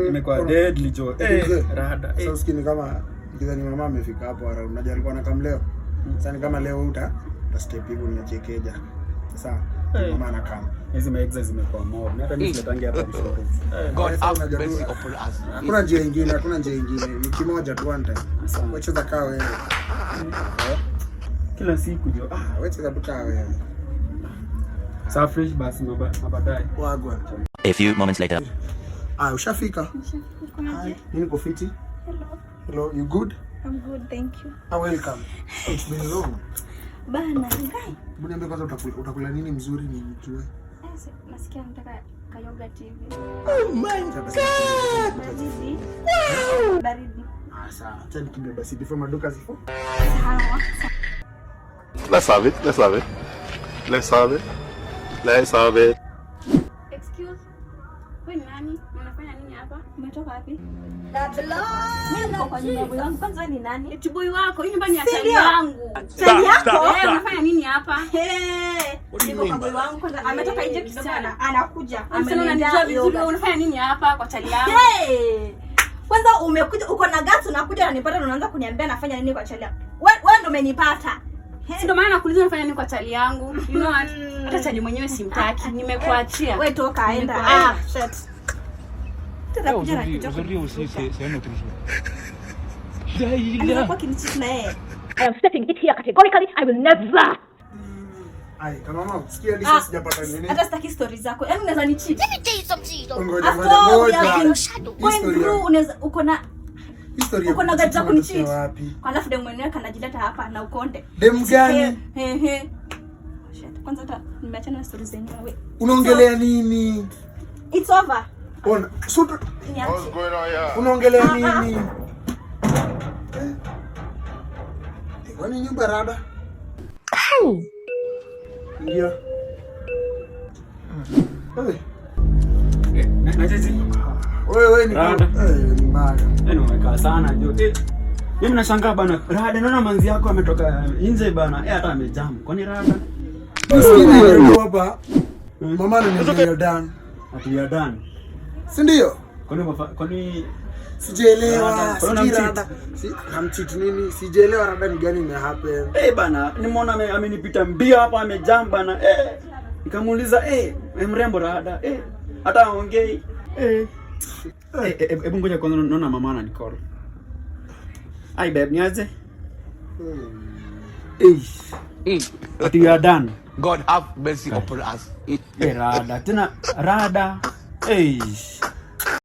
Imekuwa deadly jo. Rada. Sasa usikini kama ndani mama amefika hapo ara unajua alikuwa anakamleo. Sasa ni kama leo uta step hivi niachekeja. Sasa mama anakam. Hizi maexes zimekuwa mob. Hata mimi siletangia hapa before. God have mercy upon us. Hakuna njia nyingine, ni kimoja tu one time. Wacha zakaa wewe. Kila siku jo. Wacha zabuka wewe. Sa fresh basi mabadai. Wagwa. A few moments later. Ushafika? Hi. Nini uko fiti? Hello, you good? I'm good, thank you. Welcome. It's been long. Bana, guy. Mbona kwanza utakula nini mzuri nijue? Nasikia nataka kayoga TV. Oh my god. Baridi. Sawa. Acha nikimbie basi before maduka zifo. Sawa. Let's have it. Excuse. Wewe ni nani? Unafanya nini hapa? Umetoka wapi? Mimi niko kwa nyumba ya boy wangu. Kwanza ni nani? Eti boy wako. Hii nyumba ni ya chali yangu. Chali yako? Unafanya nini hapa? Niko kwa boy wangu kwanza ametoka nje kisana. Anakuja. Unanijua vizuri. Unafanya nini hapa kwa chali yangu? Kwanza umekuja uko na guts unakuja unanipata na unaanza kuniambia nafanya nini kwa chali yangu. Wewe ndio umenipata. Ndio maana nakuuliza unafanya nini kwa chali yangu. You know what? Hata chali mwenyewe simtaki. Nimekuachia. Wewe toka aenda. Shit. Tutakuja na kitu. Anakuwa kinichiti na yeye. I am setting it here categorically. I will never. Ai, kama mama usikia hadi sasa sijapata nini. Hata sitaki stories zako. Yaani unaweza nicheat. Ngoja. Unaweza uko na historia. Uko na gati za kunicheat. Alafu demu mwenyewe kanajileta hapa na ukonde. Demu gani? Shit. Kwanza hata nimeachana na stories zenyewe. Unaongelea nini? It's over. Ona, sutu. What's going on here? Unaongelea nini? Kwani nyumba rada? Ndio. Na sisi. Wewe ni mbaya. Umekaa sana jo. Mimi nashangaa bana. Rada naona manzi yako ametoka nje bana. Hata amejam. Kwani rada? Usikie hapa. Mama ananiambia Dan. Ati ya Dan. Si ndio? Kwani sijaelewa. Hamchiti nini? Sijaelewa rada ni gani imehappen. Bana, nimeona amenipita mbio hapa amejam bana. Nikamuuliza mrembo rada. Hata aongei. Hebu ngoja kwanza naona mama ananicall. Ai babe niaje? Ati ya Dan. God have mercy upon us. Rada tena rada.